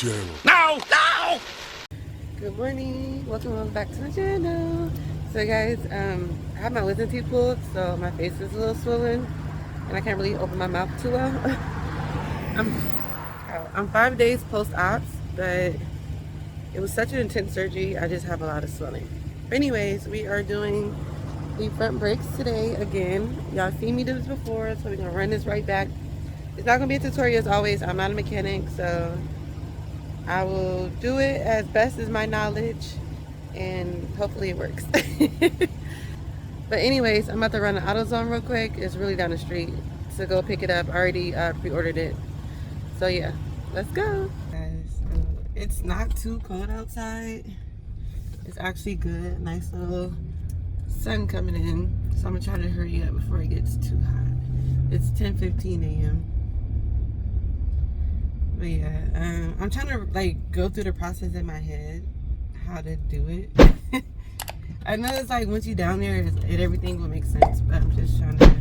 channel. No! No! Good morning. Welcome back to the channel. So guys, I have my wisdom teeth pulled, so my face is a little swollen and I can't really open my mouth too well. I'm 5 days post-ops, but it was such an intense surgery, I just have a lot of swelling. But anyways, we are doing the front brakes today again. Y'all seen me do this before, so we're gonna run this right back. It's not gonna be a tutorial as always. I'm not a mechanic, so I will do it as best as my knowledge and hopefully it works. But anyways, I'm about to run to AutoZone real quick. It's really down the street, so go pick it up. I already pre-ordered it. So yeah, let's go. Guys, it's not too cold outside. It's actually good. Nice little sun coming in. So I'm gonna try to hurry up before it gets too hot. It's 10:15 a.m. But yeah, I'm trying to like go through the process in my head, how to do it. I know it's like once you're down there, everything will make sense, but I'm just trying to,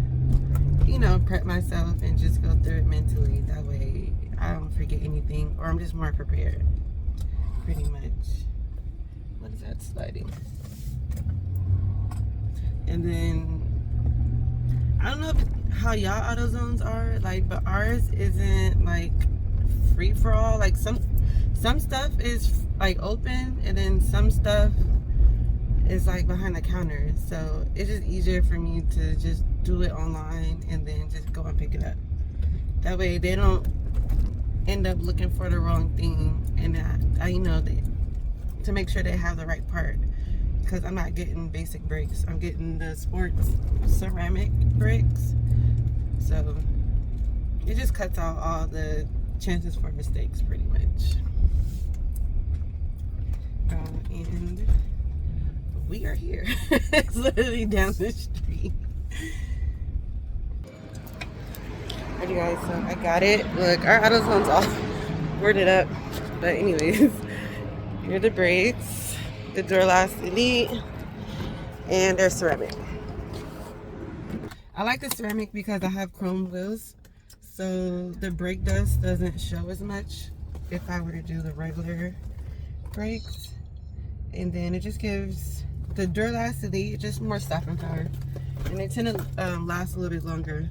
you know, prep myself and just go through it mentally. That way I don't forget anything, or I'm just more prepared, pretty much. What is that sliding? And then, I don't know how y'all AutoZones are, like, but ours isn't like free for all. Like some stuff is like open, and then some stuff is like behind the counter, so it's just easier for me to just do it online and then just go and pick it up. That way they don't end up looking for the wrong thing, and I you know, to make sure they have the right part, because I'm not getting basic brakes, I'm getting the sports ceramic brakes, so it just cuts out all the chances for mistakes pretty much. And we are here. It's literally down the street. Alright you guys, so I got it. Look, our AutoZone's all boarded up. But anyways, here are the brakes, the Duralast Elite, and they're ceramic. I like the ceramic because I have chrome wheels, so the brake dust doesn't show as much if I were to do the regular brakes. And then it just gives the Duralast Elite just more stopping power, and they tend to last a little bit longer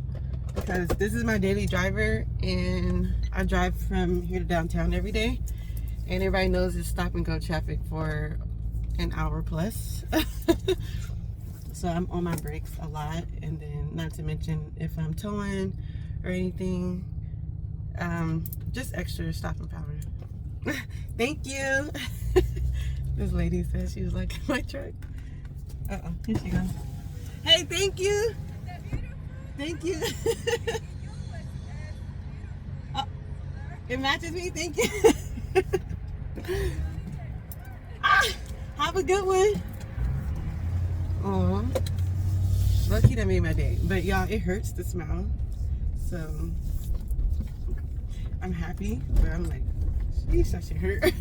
because this is my daily driver, and I drive from here to downtown every day, and everybody knows it's stop and go traffic for an hour plus. So I'm on my brakes a lot, and then not to mention if I'm towing or anything, just extra stopping power. Thank you. This lady said she was like in my truck. Uh-oh, here she goes. Hey, thank you. Thank you. Oh, it matches me, thank you. Have a good one. Aw, lucky that made my day. But y'all, it hurts to smile, so I'm happy, but I'm like, sheesh, that shit hurt.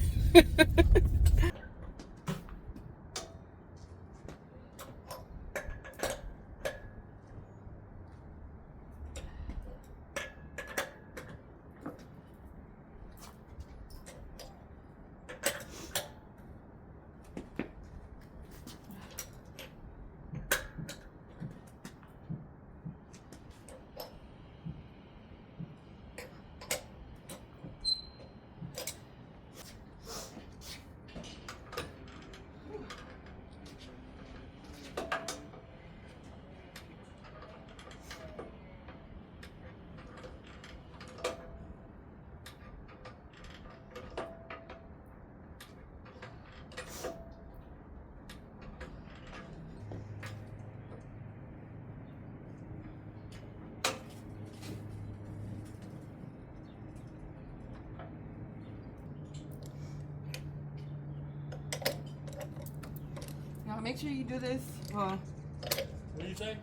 Make sure you do this. Well, what do you say?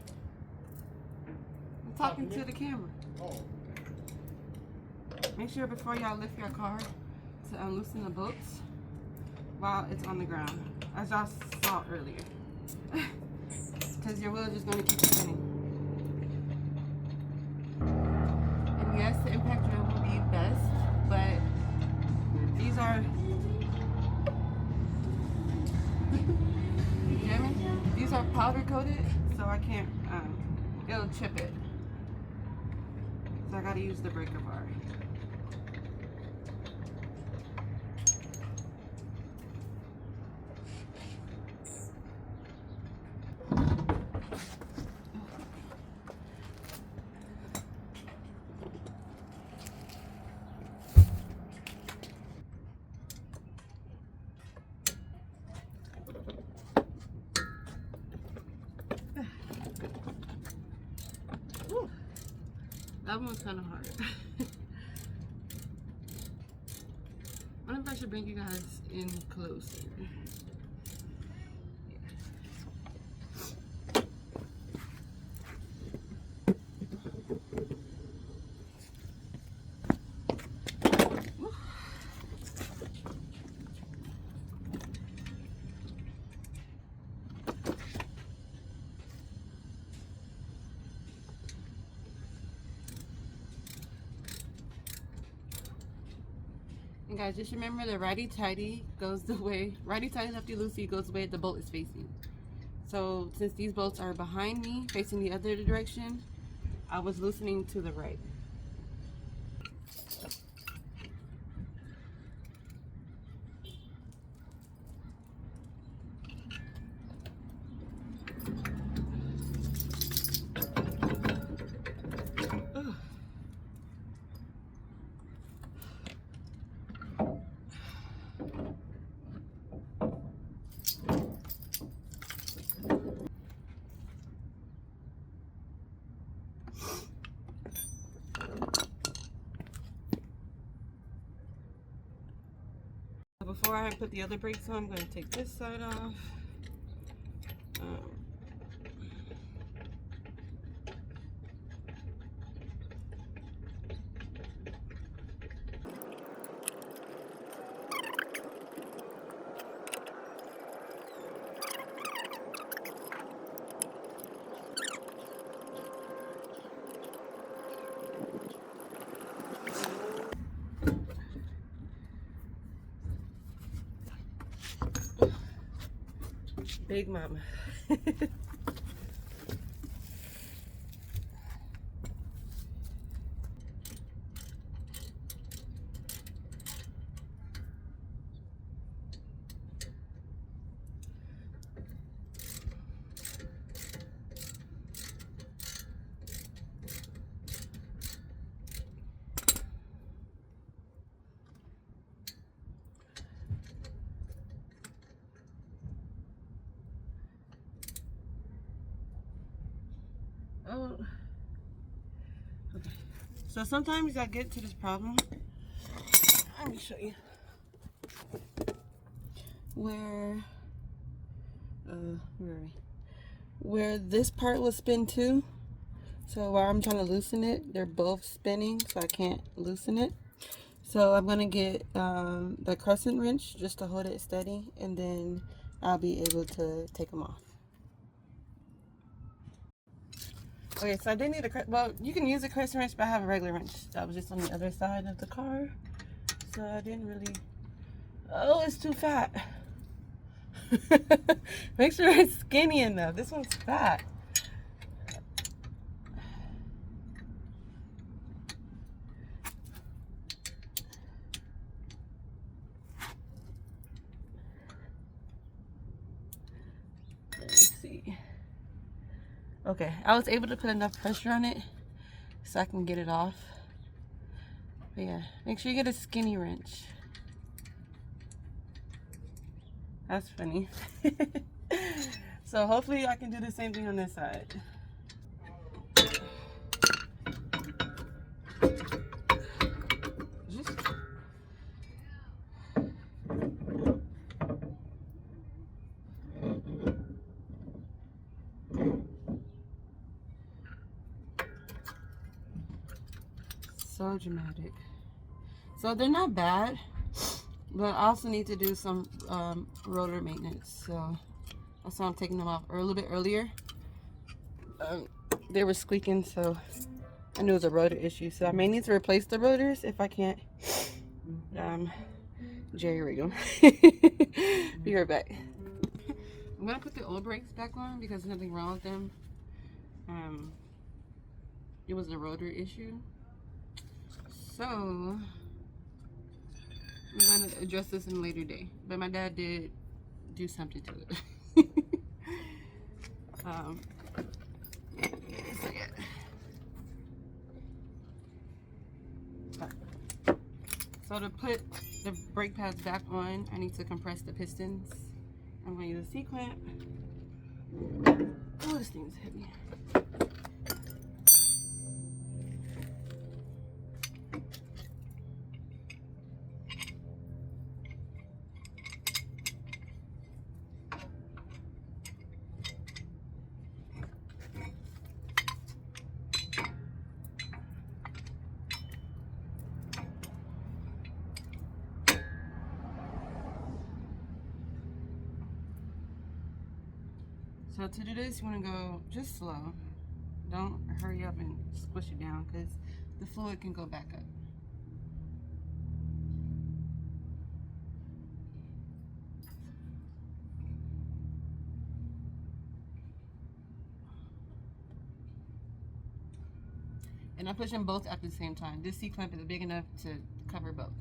I'm talking to the camera. Oh. Make sure before y'all lift your car to unloosen the bolts while it's on the ground, as y'all saw earlier. Because your wheel is just going to keep spinning. And yes, the impact drill will be best, but these are powder coated, so I can't, it'll chip it. So I gotta use the breaker bar. That one's kind of hard. I wonder if I should bring you guys in closer. And guys, just remember the righty-tighty goes the way, righty-tighty, lefty-loosey goes the way the bolt is facing. So since these bolts are behind me, facing the other direction, I was loosening to the right. Before I put the other brakes on, I'm going to take this side off. Big mama. Oh, okay. So sometimes I get to this problem. Let me show you. Where are we? Where this part will spin too. So while I'm trying to loosen it, they're both spinning, so I can't loosen it. So I'm gonna get the crescent wrench just to hold it steady, and then I'll be able to take them off. Okay, so I did need a, well, you can use a crescent wrench, but I have a regular wrench. That was just on the other side of the car. So I didn't really, oh, it's too fat. Make sure it's skinny enough. This one's fat. Okay, I was able to put enough pressure on it so I can get it off. But yeah, make sure you get a skinny wrench. That's funny. So hopefully I can do the same thing on this side. So dramatic. So they're not bad, but I also need to do some rotor maintenance. So that's why I'm taking them off a little bit earlier. They were squeaking, so I knew it was a rotor issue. So I may need to replace the rotors if I can't jerry rig them. Be right back. I'm gonna put the old brakes back on because there's nothing wrong with them. It was a rotor issue. So I'm gonna address this in a later day. But my dad did do something to it. So yeah. So to put the brake pads back on, I need to compress the pistons. I'm going to use a C-clamp. Oh, this thing's heavy. So to do this, you want to go just slow. Don't hurry up and squish it down because the fluid can go back up. And I'm pushing both at the same time. This C-clamp is big enough to cover both.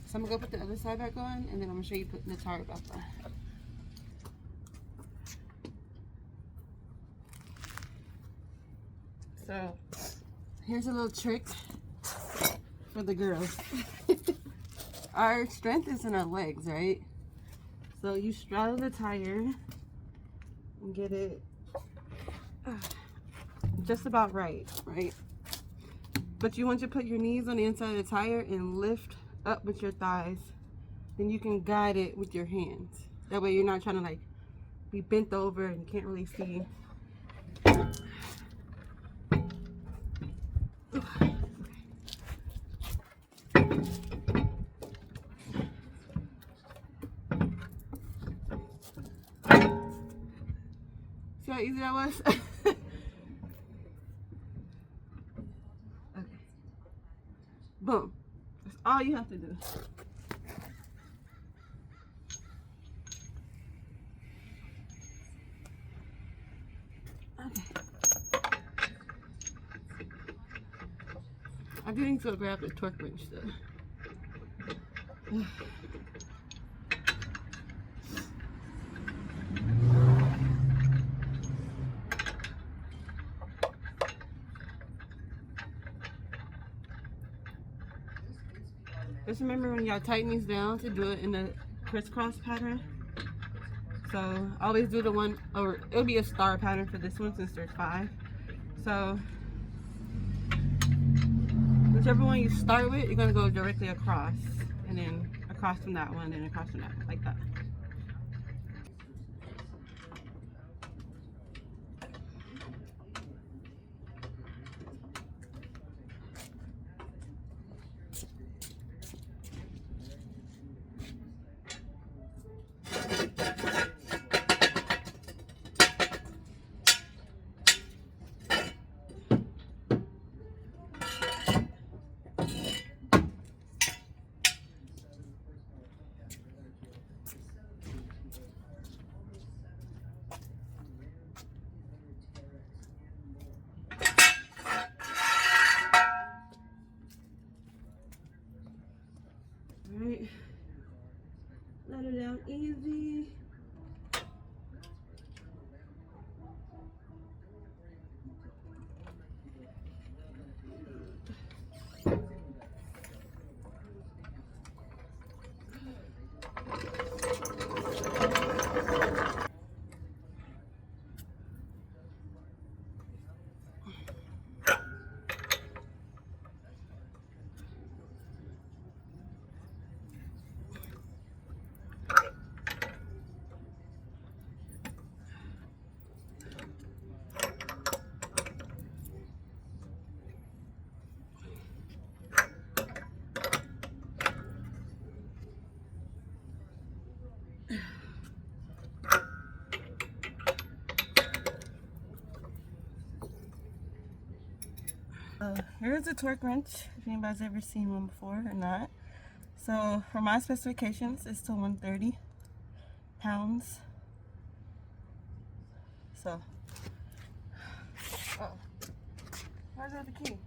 So I'm gonna go put the other side back on, and then I'm gonna show you putting the tire back on. So here's a little trick for the girls. Our strength is in our legs, right? So you straddle the tire and get it just about right? But you want to put your knees on the inside of the tire and lift up with your thighs. Then you can guide it with your hands. That way you're not trying to like be bent over and you can't really see. See how easy that was? Okay. Boom. That's all you have to do. Okay. I do need to go grab the torque wrench though. Just remember when y'all tighten these down to do it in a crisscross pattern. So always do the one, or it'll be a star pattern for this one since there's 5. So whichever one you start with, you're gonna go directly across, and then across from that one, and across from that one, like that. it down easy. Here's a torque wrench, if anybody's ever seen one before or not. So for my specifications, it's to 130 pounds. So, oh, where's the other key?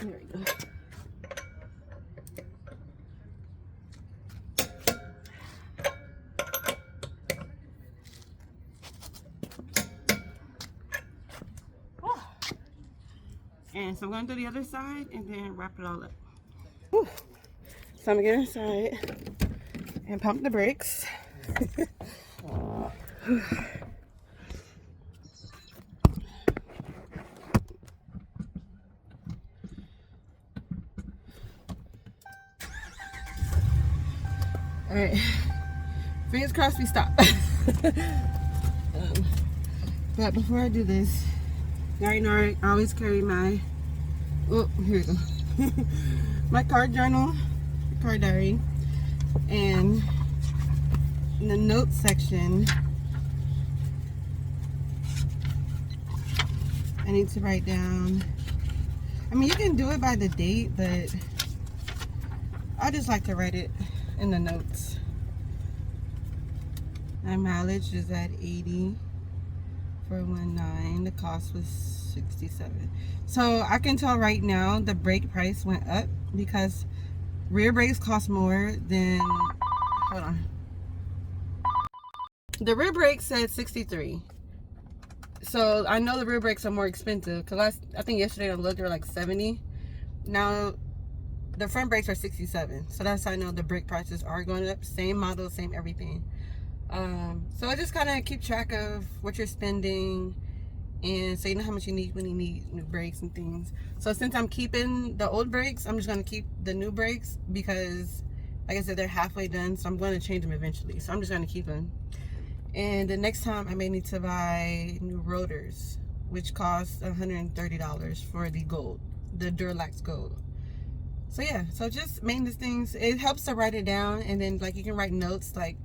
There we go. And so I'm going to do the other side and then wrap it all up. Whew. So I'm going to get inside and pump the brakes. Alright, fingers crossed we stop. But before I do this, you already know I always carry my, oh, here we go. My car journal, car diary, and in the notes section, I need to write down, I mean, you can do it by the date, but I just like to write it in the notes. My mileage is at 80,419. The cost was 67. So I can tell right now the brake price went up because rear brakes cost more than, hold on. The rear brake said 63. So I know the rear brakes are more expensive because I think yesterday I looked, they were like 70. Now the front brakes are 67. So that's how I know the brake prices are going up. Same model, same everything. So I just kind of keep track of what you're spending, and so you know how much you need when you need new brakes and things. So since I'm keeping the old brakes, I'm just going to keep the new brakes because, like I said, they're halfway done. So I'm going to change them eventually. So I'm just going to keep them. And the next time I may need to buy new rotors, which cost $130 for the gold, the Duralax gold. So yeah, so just maintenance things. It helps to write it down, and then like you can write notes. Like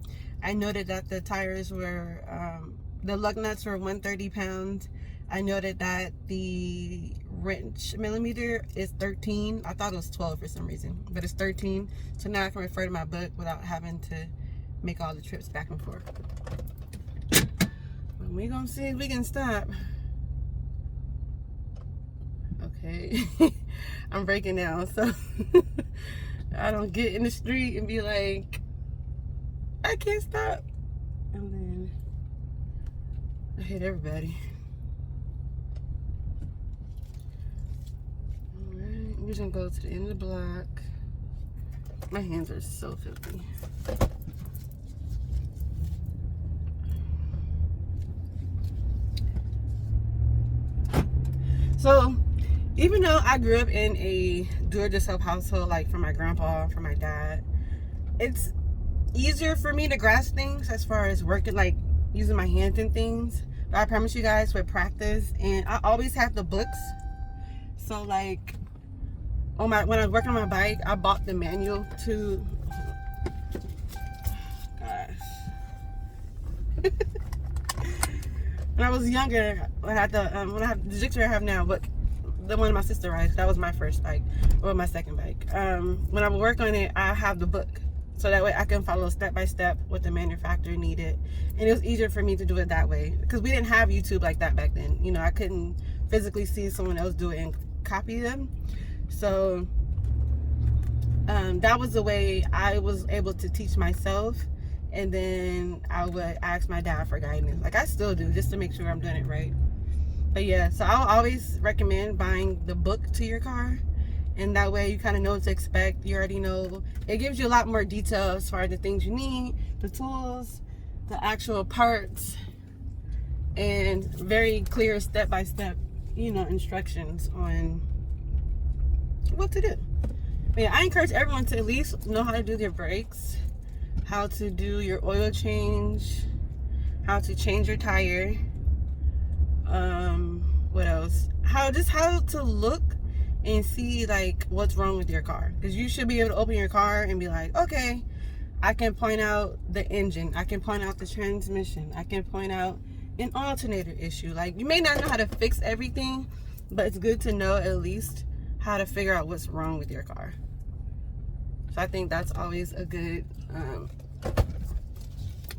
I noted that the tires were, the lug nuts were 130 pounds. I noted that the wrench millimeter is 13. I thought it was 12 for some reason, but it's 13. So now I can refer to my book without having to make all the trips back and forth. We're gonna see if we can stop. Okay. I'm braking now, so I don't get in the street and be like, I can't stop. And then I hit everybody. Alright, we're just gonna go to the end of the block. My hands are so filthy. So, even though I grew up in a do-it-yourself household, like from my grandpa, from my dad, it's easier for me to grasp things as far as working, like using my hands and things. But I promise you guys, with practice, and I always have the books. So like when I was working on my bike, I bought the manual to. Gosh. When I was younger, I had the Gixxer I have now, but the one my sister rides, that was my first bike, or my second bike. When I would work on it, I have the book, so that way I can follow step by step what the manufacturer needed, and it was easier for me to do it that way because we didn't have YouTube like that back then. You know, I couldn't physically see someone else do it and copy them, so that was the way I was able to teach myself. And then I would ask my dad for guidance, like I still do, just to make sure I'm doing it right. But yeah, so I'll always recommend buying the book to your car, and that way you kind of know what to expect. You already know. It gives you a lot more detail as far as the things you need, the tools, the actual parts, and very clear step-by-step, you know, instructions on what to do. But yeah, I encourage everyone to at least know how to do their brakes, how to do your oil change, how to change your tire, what else, how to look and see like what's wrong with your car, because you should be able to open your car and be like, okay, I can point out the engine, I can point out the transmission, I can point out an alternator issue. Like, you may not know how to fix everything, but it's good to know at least how to figure out what's wrong with your car. So I think that's always a good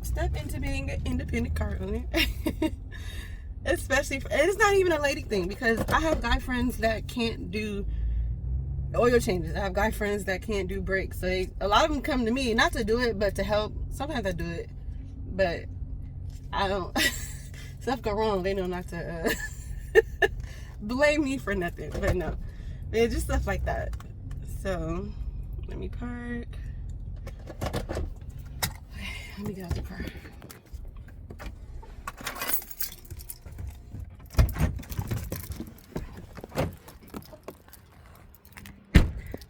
step into being an independent car owner. Especially, and it's not even a lady thing, because I have guy friends that can't do oil changes. I have guy friends that can't do brakes. So a lot of them come to me, not to do it, but to help. Sometimes I do it, but I don't. Stuff go wrong, they know not to blame me for nothing. But no, it's just stuff like that. So let me park. Let me get out the car.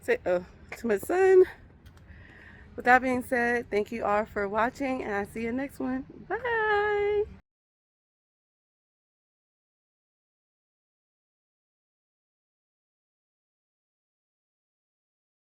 Say oh to my son. With that being said, thank you all for watching, and I'll see you next one. Bye.